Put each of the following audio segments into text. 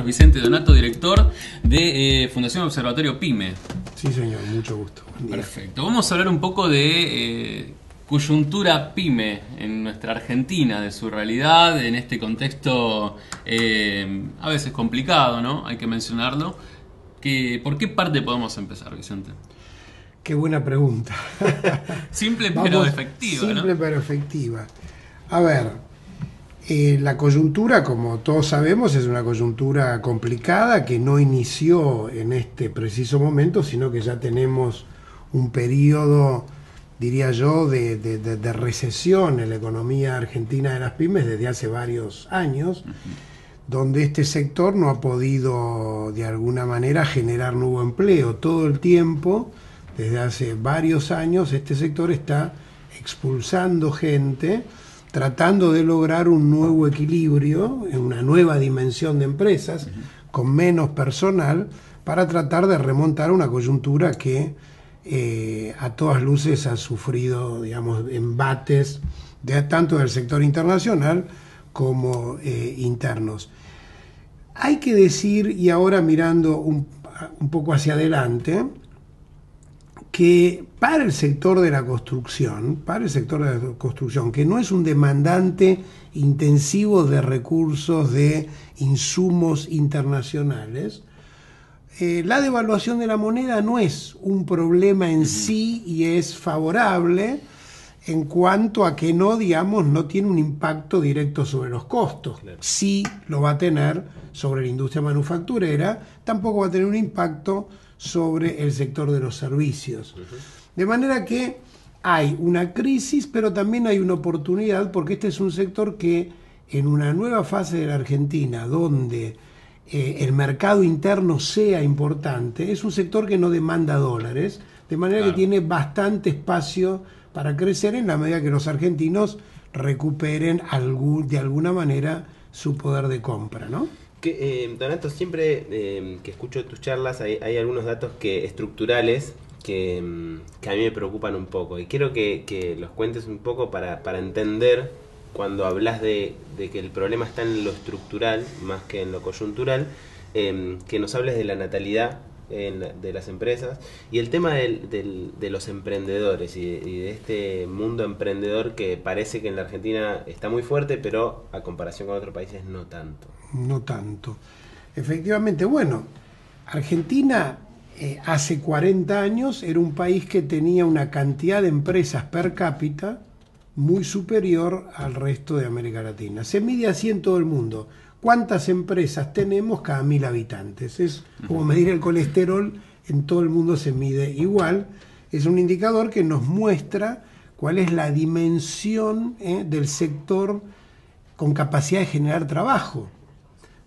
Vicente Donato, director de Fundación Observatorio PYME. Sí, señor, mucho gusto. Perfecto. Vamos a hablar un poco de coyuntura PYME en nuestra Argentina, de su realidad, en este contexto a veces complicado, ¿no? Hay que mencionarlo. ¿Por qué parte podemos empezar, Vicente? Qué buena pregunta. Simple pero efectiva, Simple ¿no? pero efectiva. A ver, la coyuntura, como todos sabemos, es una coyuntura complicada que no inició en este preciso momento, sino que ya tenemos un periodo, diría yo, de recesión en la economía argentina de las pymes desde hace varios años, donde este sector no ha podido de alguna manera generar nuevo empleo. Todo el tiempo, desde hace varios años, este sector está expulsando gente, tratando de lograr un nuevo equilibrio, una nueva dimensión de empresas, con menos personal, para tratar de remontar una coyuntura que a todas luces ha sufrido, digamos, embates tanto del sector internacional como internos. Hay que decir, y ahora mirando un poco hacia adelante, que para el sector de la construcción, que no es un demandante intensivo de recursos, de insumos internacionales, la devaluación de la moneda no es un problema en sí y es favorable en cuanto a que no, digamos, no tiene un impacto directo sobre los costos. Claro. Sí lo va a tener sobre la industria manufacturera, tampoco va a tener un impacto sobre el sector de los servicios. De manera que hay una crisis, pero también hay una oportunidad, porque este es un sector que en una nueva fase de la Argentina, donde el mercado interno sea importante, es un sector que no demanda dólares, de manera que tiene bastante espacio para crecer en la medida que los argentinos recuperen de alguna manera su poder de compra, ¿no? Donato, siempre que escucho tus charlas hay algunos datos estructurales que a mí me preocupan un poco y quiero que los cuentes un poco para entender cuando hablas de que el problema está en lo estructural más que en lo coyuntural, que nos hables de la natalidad de las empresas y el tema de los emprendedores y de este mundo emprendedor que parece que en la Argentina está muy fuerte, pero a comparación con otros países no tanto. No tanto. Efectivamente, bueno, Argentina hace 40 años era un país que tenía una cantidad de empresas per cápita muy superior al resto de América Latina. Se mide así en todo el mundo. ¿Cuántas empresas tenemos cada 1000 habitantes? Es como medir el colesterol, en todo el mundo se mide igual. Es un indicador que nos muestra cuál es la dimensión del sector con capacidad de generar trabajo.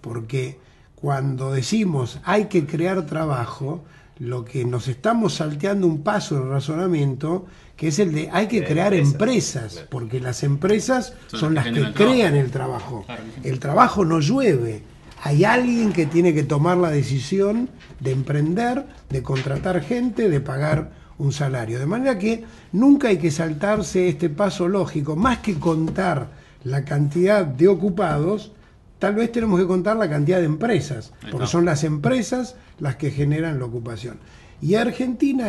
Porque cuando decimos hay que crear trabajo, lo que nos estamos salteando un paso en el razonamiento, que es el de hay que crear empresas, porque las empresas son las que crean el trabajo. Claro. El trabajo no llueve. Hay alguien que tiene que tomar la decisión de emprender, de contratar gente, de pagar un salario. De manera que nunca hay que saltarse este paso lógico. Más que contar la cantidad de ocupados, tal vez tenemos que contar la cantidad de empresas, porque son las empresas las que generan la ocupación. Y Argentina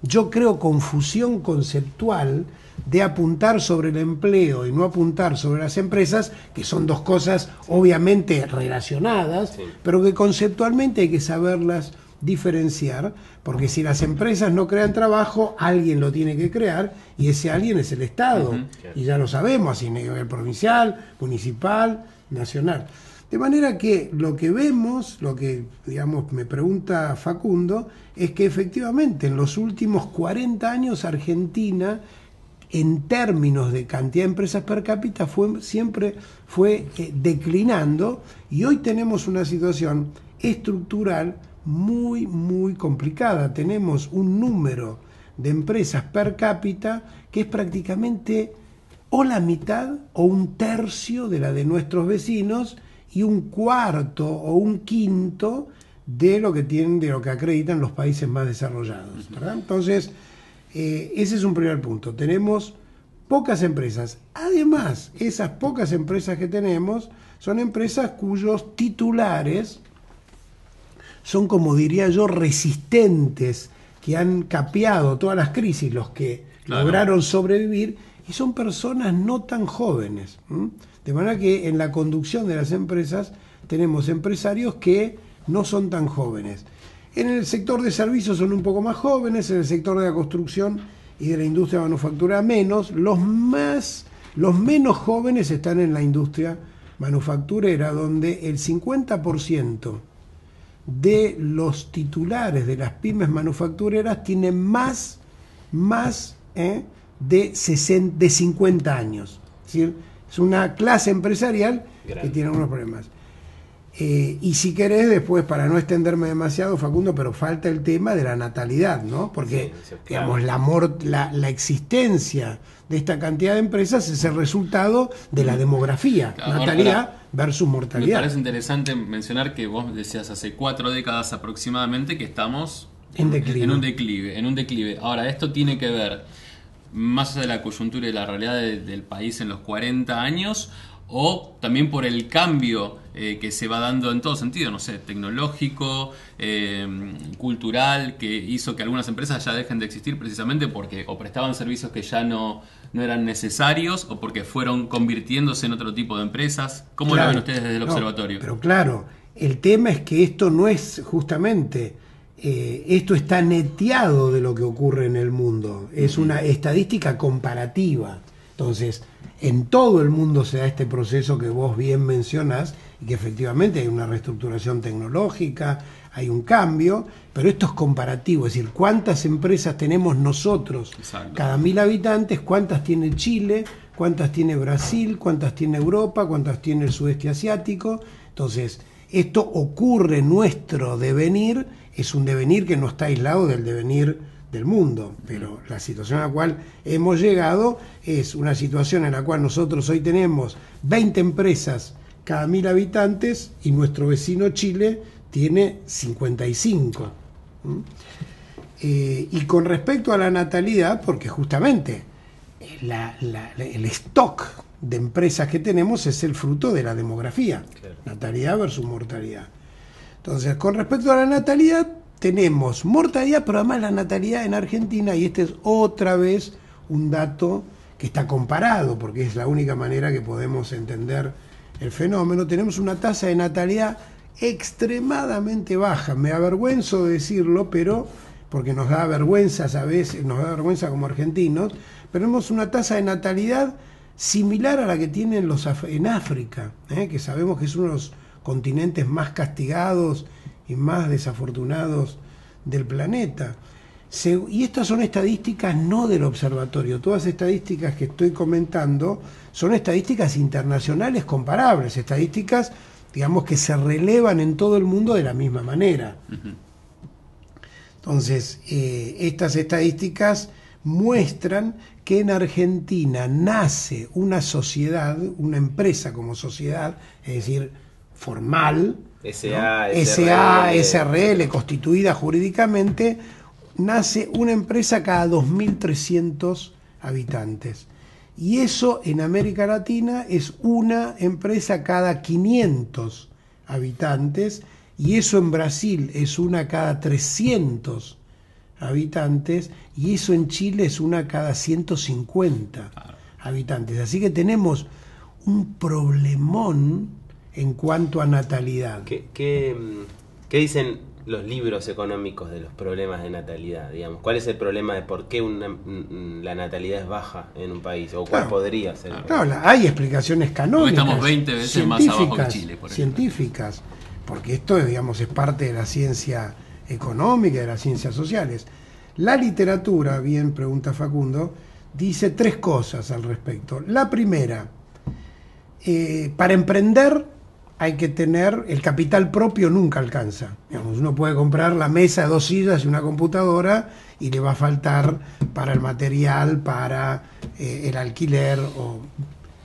yo creo, confusión conceptual de apuntar sobre el empleo y no apuntar sobre las empresas, que son dos cosas obviamente relacionadas, pero que conceptualmente hay que saberlas diferenciar, porque si las empresas no crean trabajo, alguien lo tiene que crear, y ese alguien es el Estado, y ya lo sabemos, así a nivel provincial, municipal, nacional. De manera que lo que vemos, lo que, digamos, me pregunta Facundo, es que efectivamente en los últimos 40 años Argentina, en términos de cantidad de empresas per cápita, siempre fue declinando, y hoy tenemos una situación estructural muy, muy complicada. Tenemos un número de empresas per cápita que es prácticamente o la mitad o un tercio de la de nuestros vecinos y un cuarto o un quinto de lo que acreditan los países más desarrollados, ¿verdad? Entonces, ese es un primer punto. Tenemos pocas empresas. Además, esas pocas empresas que tenemos son empresas cuyos titulares son, como diría yo, resistentes, que han capeado todas las crisis, los que lograron sobrevivir, y son personas no tan jóvenes. De manera que en la conducción de las empresas tenemos empresarios que no son tan jóvenes. En el sector de servicios son un poco más jóvenes, en el sector de la construcción y de la industria manufacturera menos. Los menos jóvenes están en la industria manufacturera, donde el 50% de los titulares de las pymes manufactureras tienen más de 50 años. Es decir, es una clase empresarial que tiene algunos problemas. Y si querés, después, para no extenderme demasiado, Facundo, pero falta el tema de la natalidad, ¿no? Porque, sí, claro, digamos, la existencia de esta cantidad de empresas es el resultado de la demografía, Claro, natalidad versus Me mortalidad. parece interesante mencionar que vos decías hace 4 décadas aproximadamente que estamos En declive. en un declive. Ahora, esto tiene que ver más allá de la coyuntura y la realidad del país en los 40 años, o también por el cambio que se va dando en todo sentido, no sé, tecnológico, cultural, que hizo que algunas empresas ya dejen de existir precisamente porque o prestaban servicios que ya no eran necesarios o porque fueron convirtiéndose en otro tipo de empresas. ¿Cómo Claro, lo ven ustedes desde el no, observatorio? Pero claro, el tema es que esto no es justamente, esto está neteado de lo que ocurre en el mundo, es una estadística comparativa. Entonces, en todo el mundo se da este proceso que vos bien mencionás, y que efectivamente hay una reestructuración tecnológica, hay un cambio, pero esto es comparativo, es decir, cuántas empresas tenemos nosotros Exacto. cada 1000 habitantes, cuántas tiene Chile, cuántas tiene Brasil, cuántas tiene Europa, cuántas tiene el sudeste asiático. Entonces, esto ocurre, nuestro devenir es un devenir que no está aislado del devenir del mundo, pero la situación a la cual hemos llegado es una situación en la cual nosotros hoy tenemos 20 empresas cada 1000 habitantes y nuestro vecino Chile tiene 55. Y con respecto a la natalidad, porque justamente el stock de empresas que tenemos es el fruto de la demografía, Claro. natalidad versus mortalidad. Entonces, con respecto a la natalidad, tenemos mortalidad, pero además la natalidad en Argentina, y este es otra vez un dato que está comparado, porque es la única manera que podemos entender el fenómeno, tenemos una tasa de natalidad extremadamente baja. Me avergüenzo de decirlo, pero porque nos da vergüenza a veces, nos da vergüenza como argentinos, pero tenemos una tasa de natalidad similar a la que tienen en África, que sabemos que es uno de los continentes más castigados y más desafortunados del planeta. Y estas son estadísticas no del observatorio, todas estadísticas que estoy comentando son estadísticas internacionales comparables, estadísticas, digamos, que se relevan en todo el mundo de la misma manera. Entonces, estas estadísticas muestran que en Argentina nace una sociedad, una empresa como sociedad, es decir, formal, SA, ¿no? SA, SRL, constituida jurídicamente, nace una empresa cada 2.300 habitantes. Y eso en América Latina es una empresa cada 500 habitantes, y eso en Brasil es una cada 300 habitantes, y eso en Chile es una cada 150 habitantes. Así que tenemos un problemón en cuanto a natalidad. ¿Qué dicen los libros económicos de los problemas de natalidad? Digamos, ¿cuál es el problema de por qué la natalidad es baja en un país? ¿O cuál podría ser? Claro, hay explicaciones canónicas. Porque estamos 20 veces más abajo que Chile, por ejemplo. Científicas, porque esto, digamos, es parte de la ciencia económica, de las ciencias sociales. La literatura, bien pregunta Facundo, dice 3 cosas al respecto. La primera, para emprender hay que tener, el capital propio nunca alcanza. Digamos, uno puede comprar la mesa de 2 sillas y una computadora y le va a faltar para el material, para el alquiler.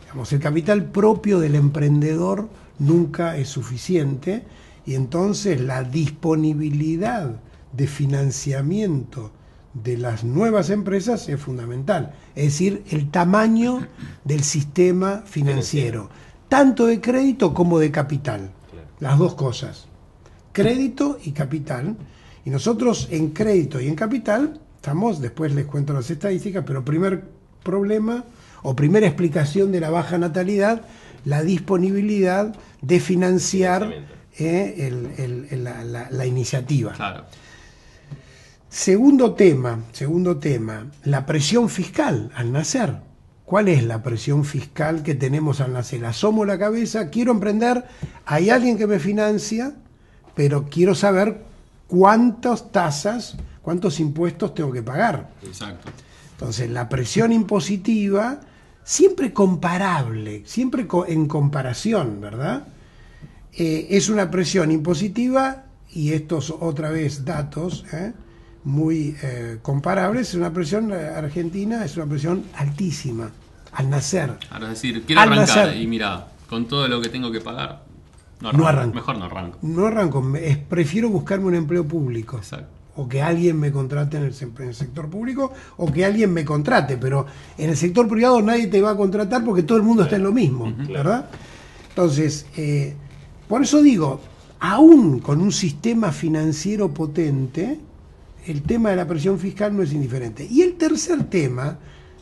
Digamos, el capital propio del emprendedor nunca es suficiente, y entonces la disponibilidad de financiamiento de las nuevas empresas es fundamental. Es decir, el tamaño del sistema financiero, tanto de crédito como de capital. Las dos cosas, crédito y capital. Y nosotros en crédito y en capital estamos, después les cuento las estadísticas, pero primer problema o primera explicación de la baja natalidad, la disponibilidad de financiar la iniciativa. Claro. Segundo tema, la presión fiscal al nacer. ¿Cuál es la presión fiscal que tenemos al nacer? Asomo la cabeza, quiero emprender, hay alguien que me financia, pero quiero saber cuántas tasas, cuántos impuestos tengo que pagar. Exacto. Entonces, la presión impositiva, siempre comparable, siempre en comparación, ¿verdad? Es una presión impositiva, y estos otra vez datos muy comparables, es una presión argentina, es una presión altísima al nacer. Ahora, es decir, quiero al arrancar nacer, y mira, con todo lo que tengo que pagar, no arranco. Mejor no arranco. No arranco, prefiero buscarme un empleo público. Exacto. O que alguien me contrate en el sector público, o que alguien me contrate, pero en el sector privado nadie te va a contratar porque todo el mundo está en lo mismo, ¿verdad? Entonces, por eso digo, aún con un sistema financiero potente, el tema de la presión fiscal no es indiferente. Y el tercer tema,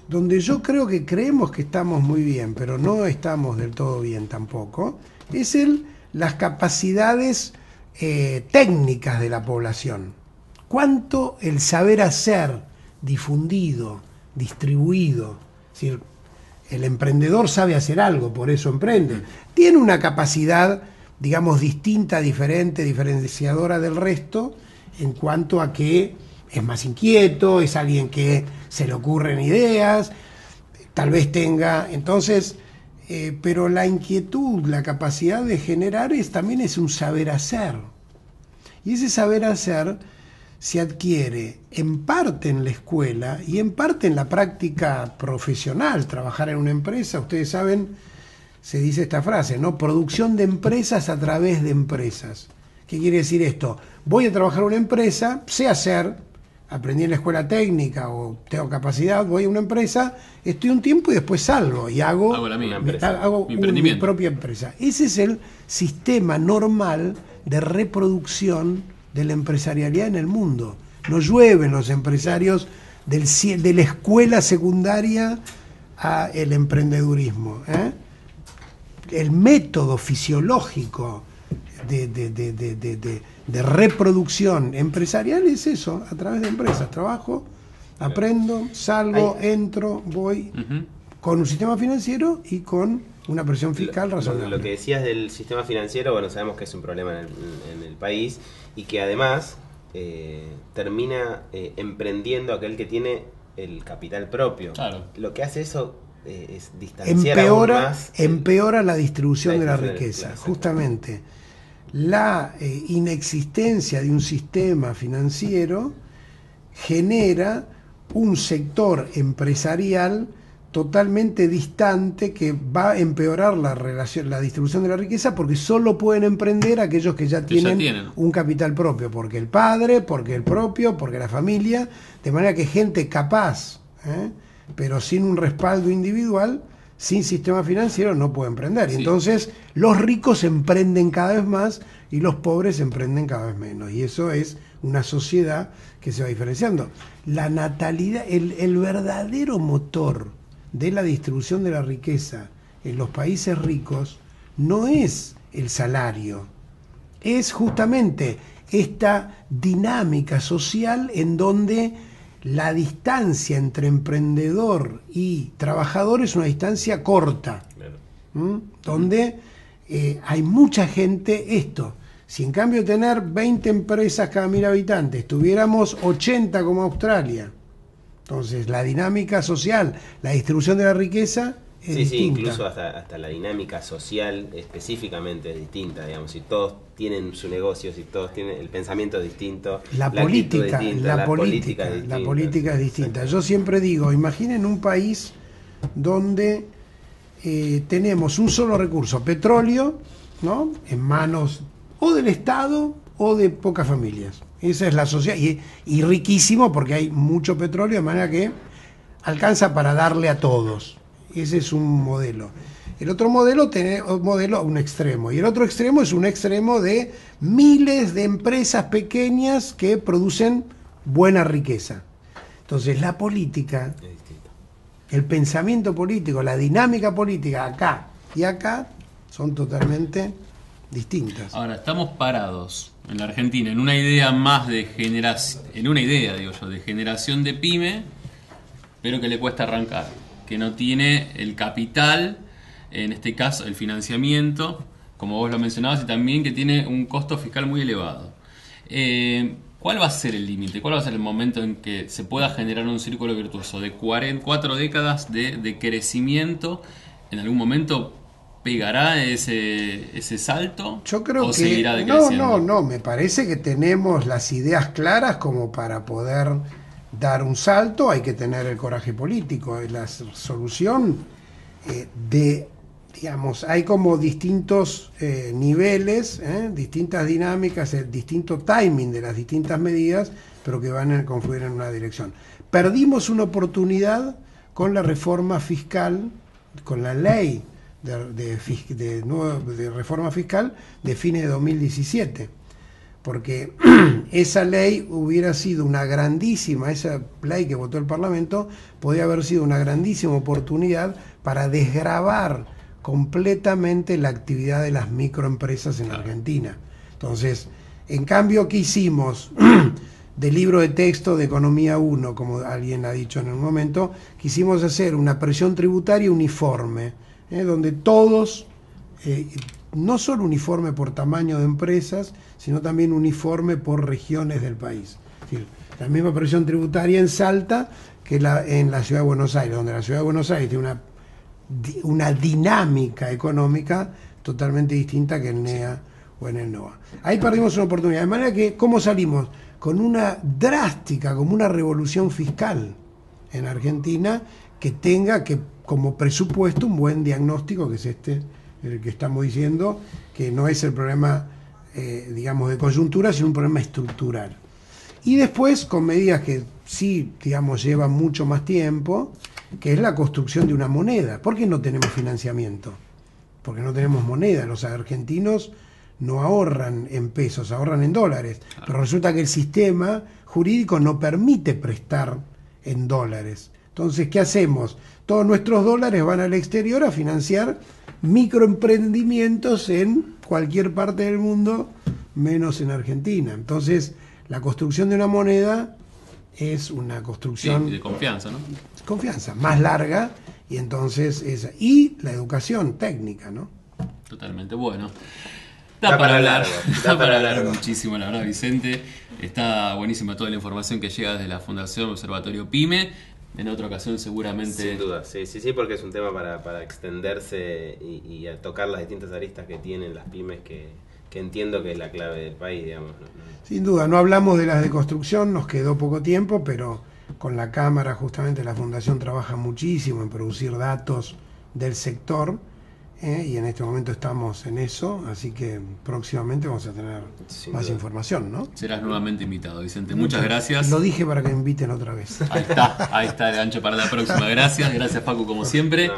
donde yo creo que creemos que estamos muy bien, pero no estamos del todo bien tampoco, es las capacidades técnicas de la población. ¿Cuánto el saber hacer difundido, distribuido? Es decir, el emprendedor sabe hacer algo, por eso emprende. Tiene una capacidad, digamos, distinta, diferente, diferenciadora del resto, en cuanto a que es más inquieto, es alguien que se le ocurren ideas, tal vez tenga... Entonces, pero la inquietud, la capacidad de generar también es un saber hacer. Y ese saber hacer se adquiere en parte en la escuela y en parte en la práctica profesional, trabajar en una empresa. Ustedes saben, se dice esta frase, ¿no? Producción de empresas a través de empresas. ¿Qué quiere decir esto? Voy a trabajar en una empresa, sé hacer, aprendí en la escuela técnica o tengo capacidad, voy a una empresa, estoy un tiempo y después salgo y hago mi propia empresa. Ese es el sistema normal de reproducción de la empresarialidad en el mundo. No llueven los empresarios de la escuela secundaria a el emprendedurismo. El método fisiológico de reproducción empresarial es eso, a través de empresas. Trabajo, aprendo, salgo, entro, voy, con un sistema financiero y con una presión fiscal razonable. Lo que decías del sistema financiero, bueno, sabemos que es un problema en el país, y que además termina emprendiendo aquel que tiene el capital propio. Claro. Lo que hace eso es distanciar aún más. Empeora la distribución de la riqueza. Justamente la inexistencia de un sistema financiero genera un sector empresarial totalmente distante que va a empeorar la distribución de la riqueza, porque solo pueden emprender aquellos que ya tienen un capital propio, porque el padre, porque el propio, porque la familia, de manera que gente capaz, pero sin un respaldo individual, sin sistema financiero, no puede emprender. Sí. Entonces los ricos emprenden cada vez más y los pobres emprenden cada vez menos, y eso es una sociedad que se va diferenciando. La natalidad, el verdadero motor de la distribución de la riqueza en los países ricos no es el salario, es justamente esta dinámica social en donde la distancia entre emprendedor y trabajador es una distancia corta, donde hay mucha gente. Si en cambio de tener 20 empresas cada 1000 habitantes tuviéramos 80 como Australia, entonces la dinámica social, la distribución de la riqueza es distinta. Sí, incluso hasta la dinámica social específicamente es distinta, digamos, si todos tienen su negocio, si todos tienen el pensamiento distinto, la política es distinta. Yo siempre digo, imaginen un país donde tenemos un solo recurso, petróleo, ¿no?, en manos o del Estado o de pocas familias. Esa es la sociedad. Y riquísimo porque hay mucho petróleo, de manera que alcanza para darle a todos. Ese es un modelo. El otro modelo tiene un modelo a un extremo. Y el otro extremo es un extremo de miles de empresas pequeñas que producen buena riqueza. Entonces la política, el pensamiento político, la dinámica política acá y acá son totalmente distintas. Ahora, estamos parados en la Argentina en una idea más de generación, de generación de pyme, pero que le cuesta arrancar, que no tiene el capital, en este caso el financiamiento, como vos lo mencionabas, y también que tiene un costo fiscal muy elevado. ¿Cuál va a ser el límite? ¿Cuál va a ser el momento en que se pueda generar un círculo virtuoso de 4 décadas de crecimiento? ¿En algún momento pegará ese salto? Yo creo ¿O que seguirá decreciendo? no, me parece que tenemos las ideas claras como para poder dar un salto. Hay que tener el coraje político. La solución digamos, hay como distintos niveles, distintas dinámicas, distinto timing de las distintas medidas, pero que van a confluir en una dirección. Perdimos una oportunidad con la reforma fiscal, con la ley de reforma fiscal de fines de 2017, porque esa ley hubiera sido una grandísima, esa ley que votó el Parlamento, podía haber sido una grandísima oportunidad para desgravar completamente la actividad de las microempresas en Argentina. Entonces, en cambio, ¿qué hicimos? Del libro de texto de Economía 1, como alguien ha dicho en un momento, quisimos hacer una presión tributaria uniforme, donde todos, no solo uniforme por tamaño de empresas, sino también uniforme por regiones del país. Es decir, la misma presión tributaria en Salta que en la Ciudad de Buenos Aires, donde la Ciudad de Buenos Aires tiene una dinámica económica totalmente distinta que en NEA o en el NOA. Ahí perdimos una oportunidad. De manera que, ¿cómo salimos? Con una drástica, como una revolución fiscal en Argentina que tenga como presupuesto un buen diagnóstico, que es el que estamos diciendo, que no es el problema, digamos, de coyuntura, sino un problema estructural. Y después, con medidas que sí, digamos, llevan mucho más tiempo, que es la construcción de una moneda. ¿Por qué no tenemos financiamiento? Porque no tenemos moneda. Los argentinos no ahorran en pesos, ahorran en dólares. Pero resulta que el sistema jurídico no permite prestar en dólares. Entonces, ¿qué hacemos? Todos nuestros dólares van al exterior a financiar microemprendimientos en cualquier parte del mundo, menos en Argentina. Entonces, la construcción de una moneda es una construcción de confianza, ¿no? Confianza, más larga, y entonces y la educación técnica, ¿no? Totalmente, bueno. Da para largo, Da para hablar muchísimo, la verdad, Vicente. Está buenísima toda la información que llega desde la Fundación Observatorio PYME. En otra ocasión seguramente... Sin duda, sí, porque es un tema para extenderse y a tocar las distintas aristas que tienen las pymes que entiendo que es la clave del país, digamos, ¿no? Sin duda, no hablamos de las de construcción, nos quedó poco tiempo, pero con la Cámara justamente la Fundación trabaja muchísimo en producir datos del sector, y en este momento estamos en eso, así que próximamente vamos a tener más información, ¿no? Serás nuevamente invitado, Vicente. Muchas gracias. Lo dije para que me inviten otra vez. Ahí está el gancho para la próxima. Gracias Paco, como siempre.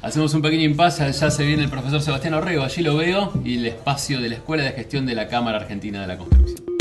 Hacemos un pequeño impasse, ya se viene el profesor Sebastián Orrego, allí lo veo, y el espacio de la Escuela de Gestión de la Cámara Argentina de la Construcción.